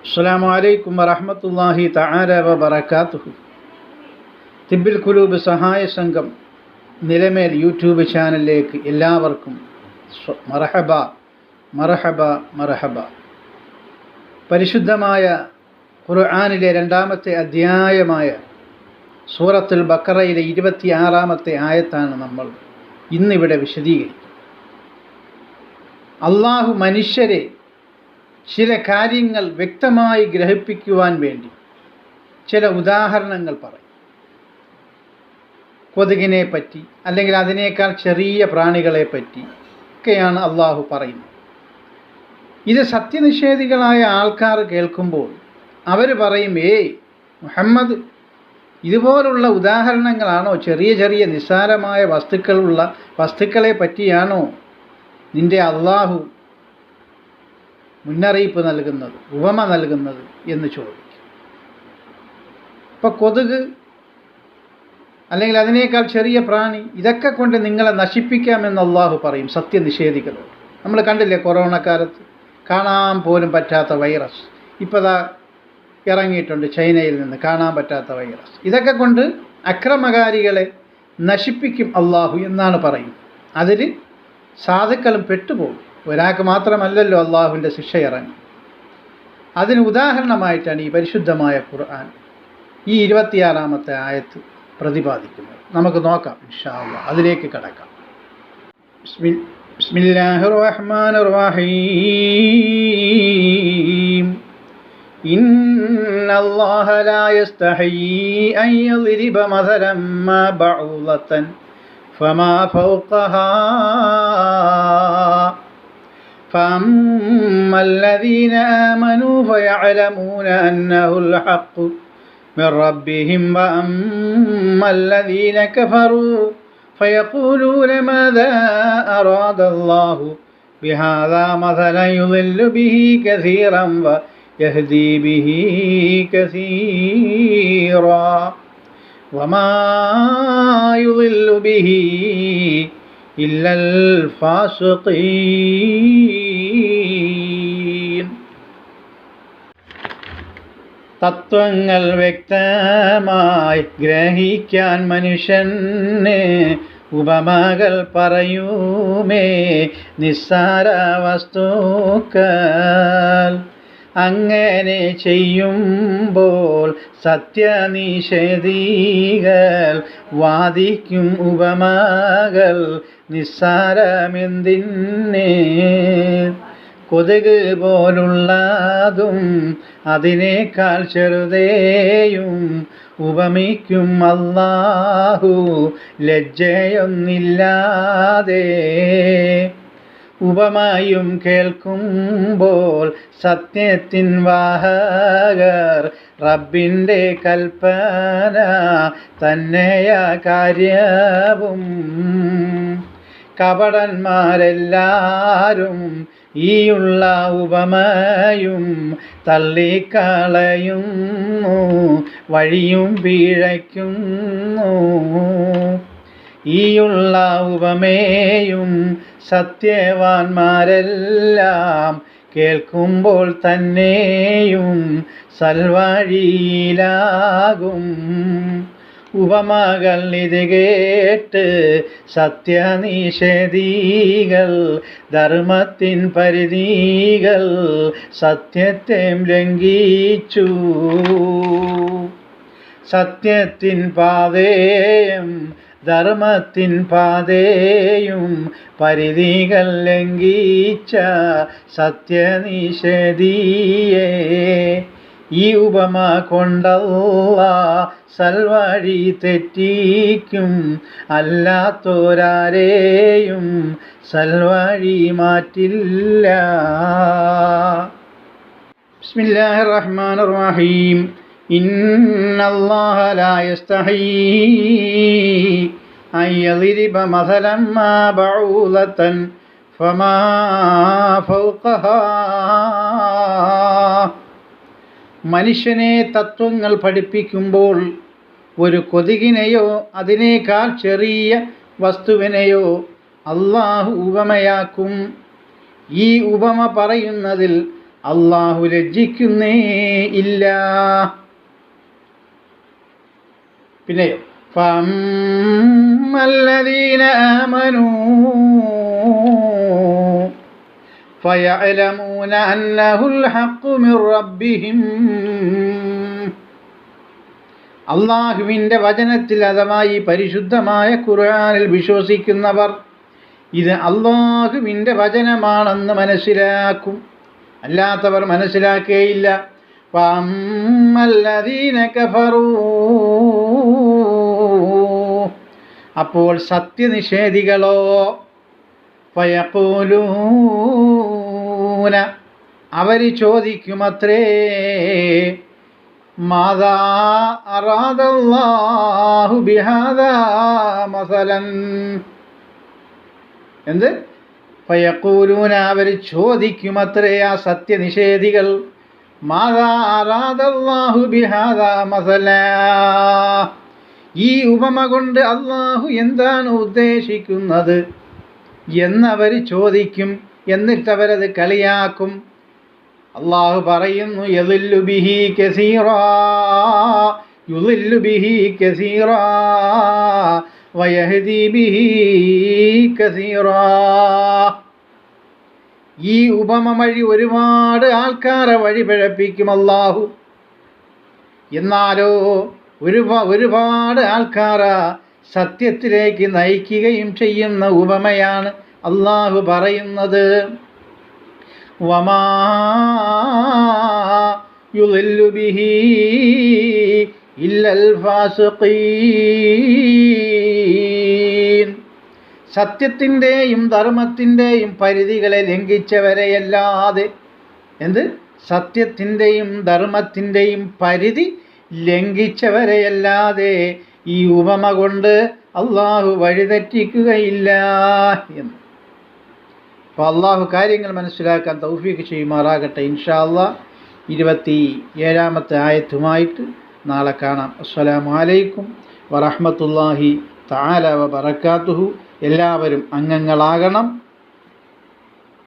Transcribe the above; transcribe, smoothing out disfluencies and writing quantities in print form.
അസ്സലാമു അലൈക്കും വറഹ്മത്തുള്ളാഹി തആല വബറകാതുഹു. തിബ്ബിൽ ഖുലൂബ് സഹായ സംഘം നിലമേൽ യൂട്യൂബ് ചാനലിലേക്ക് എല്ലാവർക്കും മർഹബ മർഹബ മർഹബ. പരിശുദ്ധമായ ഖുർആനിലെ രണ്ടാമത്തെ അധ്യായമായ സൂറത്തുൽ ബഖറയിലെ 26-ാമത്തെ ആയത്താണ് നമ്മൾ ഇന്നിവിടെ വിശദീകരിക്കുന്നത്. അള്ളാഹു മനുഷ്യരെ ചില കാര്യങ്ങൾ വ്യക്തമായി ഗ്രഹിപ്പിക്കുവാൻ വേണ്ടി ചില ഉദാഹരണങ്ങൾ പറയും. കൊതുകിനെ പറ്റി അല്ലെങ്കിൽ അതിനേക്കാൾ ചെറിയ പ്രാണികളെ പറ്റി ഒക്കെയാണ് അള്ളാഹു പറയുന്നത്. ഇത് സത്യനിഷേധികളായ ആൾക്കാർ കേൾക്കുമ്പോൾ അവർ പറയും, മുഹമ്മദ്, ഇതുപോലുള്ള ഉദാഹരണങ്ങളാണോ, ചെറിയ ചെറിയ നിസ്സാരമായ വസ്തുക്കളെ പറ്റിയാണോ നിൻ്റെ അള്ളാഹു മുന്നറിയിപ്പ് നൽകുന്നത്, ഉപമ നൽകുന്നത് എന്ന് ചോദിക്കും. ഇപ്പോൾ കൊതുക് അല്ലെങ്കിൽ അതിനേക്കാൾ ചെറിയ പ്രാണി, ഇതൊക്കെ കൊണ്ട് നിങ്ങളെ നശിപ്പിക്കാമെന്ന് അള്ളാഹു പറയും സത്യനിഷേധികളോട്. നമ്മൾ കണ്ടില്ലേ, കൊറോണ കാലത്ത് കാണാൻ പോലും പറ്റാത്ത വൈറസ് ഇപ്പോൾ ദാ ഇറങ്ങിയിട്ടുണ്ട്, ചൈനയിൽ നിന്ന് കാണാൻ പറ്റാത്ത വൈറസ്. ഇതൊക്കെ കൊണ്ട് അക്രമകാരികളെ നശിപ്പിക്കും അള്ളാഹു എന്നാണ് പറയുന്നത്. അതിൽ സാധുക്കളും പെട്ടുപോകും. ഒരാൾക്ക് മാത്രമല്ലല്ലോ അള്ളാഹുവിൻ്റെ ശിക്ഷ ഇറങ്ങി. അതിന് ഉദാഹരണമായിട്ടാണ് ഈ പരിശുദ്ധമായ ഖുർആൻ ഈ 26-ാമത്തെ ആയത്ത് പ്രതിപാദിക്കുന്നത്. നമുക്ക് നോക്കാം, ഇൻഷാ അല്ലാഹ് അതിലേക്ക് കടക്കാം. ബിസ്മില്ലാഹിർ റഹ്മാനിർ റഹീം. ഇന്നല്ലാഹ ലാ യസ്തഹീ അൻ യദ്രിബ മസലൻ മാ ബഅൂദതൻ ഫമാ ഫൗഖഹാ فأما الذين آمنوا فيعلمون أنه الحق من ربهم وأما الذين كفروا فيقولون ماذا أراد الله بهذا مثلا يضل به كثيرا ويهدي به كثيرا وما يضل به ഇല്ലൽ ഫാസിഖീൻ. തത്വങ്ങൾ വ്യക്തമായി ഗ്രഹിക്കാൻ മനുഷ്യന് ഉപമകൾ പറയുമേ നിസ്സാര വസ്തുക്കൾ. അങ്ങനെ ചെയ്യുമ്പോൾ സത്യനിഷേധികൾ വാദിക്കും ഉപമകൾ നിസ്സാരമെന്തിന്. കൊതുക് പോലുള്ളതും അതിനേക്കാൾ ചെറുതേയും ഉപമിക്കും അല്ലാഹു ലജ്ജയൊന്നില്ലാതെ. ഉപമയും കേൾക്കുമ്പോൾ സത്യത്തിൻ വാഹകർ റബ്ബിൻ്റെ കൽപ്പന തന്നെയ കാര്യവും. കപടന്മാരെല്ലാരും ഈയുള്ള ഉപമയും തള്ളിക്കളയുന്നു, വഴിയും പിഴയ്ക്കുന്നു. ഈയുള്ള ഉപമേയും സത്യവാന്മാരെല്ലാം കേൾക്കുമ്പോൾ തന്നെയും സൽവഴിയിലാകും. ഉപമകൾ ഇത് കേട്ട് സത്യനിഷേധികൾ ധർമ്മത്തിൻ പരിധികൾ സത്യത്തെ ലംഘിച്ചു. സത്യത്തിൻ പാതയും ധർമ്മത്തിൻ പാതയും പരിധികൾ ലംഘിച്ച സത്യനിഷേധിയെ ഈ ഉപമ കൊണ്ടല്ലാഹ് സൽവഴി തെറ്റിക്കും, അല്ലാത്തോരാരെയും സൽവഴി മാറ്റില്ല. ബിസ്മില്ലാഹിർ റഹ്മാനിർ റഹീം. ഇന്നല്ലാഹ ലാ യസ്തഹീ അൻ യദ്രിബ മസലൻ മാ ബഅൂദതൻ ഫമാ ഫൗഖഹാ. മനുഷ്യനെ തത്വങ്ങൾ പഠിപ്പിക്കുമ്പോൾ ഒരു കൊതുകിനെയോ അതിനേക്കാൾ ചെറിയ വസ്തുവിനെയോ അള്ളാഹു ഉപമയാക്കും. ഈ ഉപമ പറയുന്നതിൽ അള്ളാഹു ലജ്ജിക്കുന്നേ ഇല്ല. പിന്നെയോ ഫഅമ്മല്ലദീന ആമനൂ ഫയഅലമൂന അന്നഹുൽ ഹഖ്ഖു മിർ റബ്ബിഹിം. അള്ളാഹുവിൻ്റെ വചനത്തിൽ അഥവാ ഈ പരിശുദ്ധമായ ഖുർആനിൽ വിശ്വസിക്കുന്നവർ ഇത് അള്ളാഹുവിൻ്റെ വചനമാണെന്ന് മനസ്സിലാക്കും, അല്ലാത്തവർ മനസ്സിലാക്കുകയില്ല. ഫഅമ്മല്ലദീന കഫറൂ, അപ്പോൾ സത്യനിഷേധികളോ ഫയഖൂലൂന, അവർ ചോദിക്കുമത്രേ മാദാ അറാദല്ലാഹു ബിഹാദാ മസലൻ. എന്ത്? ഫയഖൂലൂന, അവർ ചോദിക്കുമത്രേ, ആ സത്യനിഷേധികൾ, മാദാ അറാദല്ലാഹു ബിഹാദാ മസലാ, ഈ ഉപമ കൊണ്ട് അള്ളാഹു എന്താണ് ഉദ്ദേശിക്കുന്നത് എന്നവർ ചോദിക്കും. എന്നിട്ടവരത് കളിയാക്കും. അള്ളാഹു പറയുന്നു യദില്ലു ബിഹി കസീറാ, യുദില്ലു ബിഹി കസീറാ വയഹ്ദി ബിഹി കസീറാ. ഈ ഉപമ വഴി ഒരുപാട് ആൾക്കാരെ വഴിപിഴപ്പിക്കും അള്ളാഹു. എന്നാലോ ഒരുപാട് ആൾക്കാരെ സത്യത്തിലേക്ക് നയിക്കുകയും ചെയ്യുന്ന ഉപമയാണ് അള്ളാഹു പറയുന്നത്. വമാ യുദില്ലു ബിഹി ഇല്ലൽ ഫാസിഖീൻ. സത്യത്തിൻ്റെയും ധർമ്മത്തിൻ്റെയും പരിധികളെ ലംഘിച്ചവരെയല്ലാതെ, എന്ത്? സത്യത്തിൻ്റെയും ധർമ്മത്തിൻ്റെയും പരിധി ലംഘിച്ചവരെയല്ലാതെ ഈ ഉപമ കൊണ്ട് അള്ളാഹു വഴിതെറ്റിക്കുകയില്ല എന്ന്. അപ്പോൾ അള്ളാഹു കാര്യങ്ങൾ മനസ്സിലാക്കാൻ തൗഫീഖ് ചെയ്യുമാറാകട്ടെ. ഇൻഷാ അല്ലാഹ് 27-ാമത്തെ ആയത്തുമായിട്ട് നാളെ കാണാം. അസ്സലാമു അലൈക്കും വറഹ്മത്തുള്ളാഹി തആല വബറകാതുഹു. എല്ലാവരും അംഗങ്ങളാകണം.